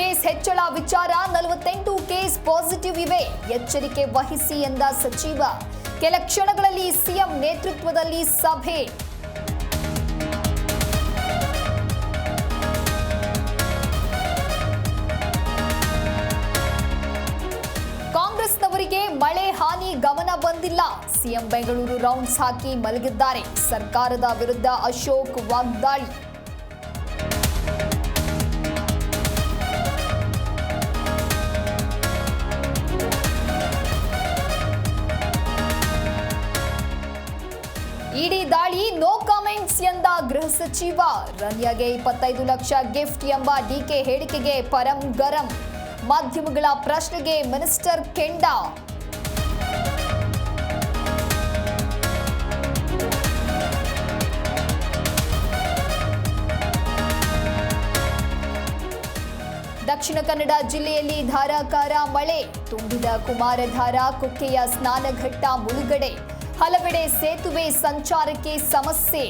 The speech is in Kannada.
ಕೇಸ್ ಹೆಚ್ಚಳ ವಿಚಾರ 48 ಕೇಸ್ ಪಾಸಿಟಿವ್ ಇವೆ, ಎಚ್ಚರಿಕೆ ವಹಿಸಿ ಎಂದ ಸಚಿವ. ಕೆಲ ಕ್ಷಣಗಳಲ್ಲಿ ಸಿಎಂ ನೇತೃತ್ವದಲ್ಲಿ ಸಭೆ. ಕಾಂಗ್ರೆಸ್ನವರಿಗೆ ಮಳೆ ಹಾನಿ ಗಮನ ಬಂದಿಲ್ಲ, ಸಿಎಂ ಬೆಂಗಳೂರು ರೌಂಡ್ಸ್ ಹಾಕಿ ಮಲಗಿದ್ದಾರೆ. ಸರ್ಕಾರದ ವಿರುದ್ಧ ಅಶೋಕ್ ವಾಗ್ದಾಳಿ. ಇಡಿ ದಾಳಿ ನೋ ಕಾಮೆಂಟ್ಸ್ ಎಂದ ಗೃಹ ಸಚಿವ. ರನ್ಯಾಗೆ 25 ಲಕ್ಷ ಗಿಫ್ಟ್ ಎಂಬ ಡಿಕೆ ಹೇಳಿಕೆಗೆ ಪರಂ ಗರಂ. ಮಾಧ್ಯಮಗಳ ಪ್ರಶ್ನೆಗೆ ಮಿನಿಸ್ಟರ್ ಕೆಂಡ. ದಕ್ಷಿಣ ಕನ್ನಡ ಜಿಲ್ಲೆಯಲ್ಲಿ ಧಾರಾಕಾರ ಮಳೆ. ತುಂಬಿದ ಕುಮಾರಧಾರಾ ಕುಕ್ಕೆಯ ಸ್ನಾನಘಟ್ಟ ಮುಳುಗಡೆ. ಹಲವೆಡೆ ಸೇತುವೆ ಸಂಚಾರಕ್ಕೆ ಸಮಸ್ಯೆ.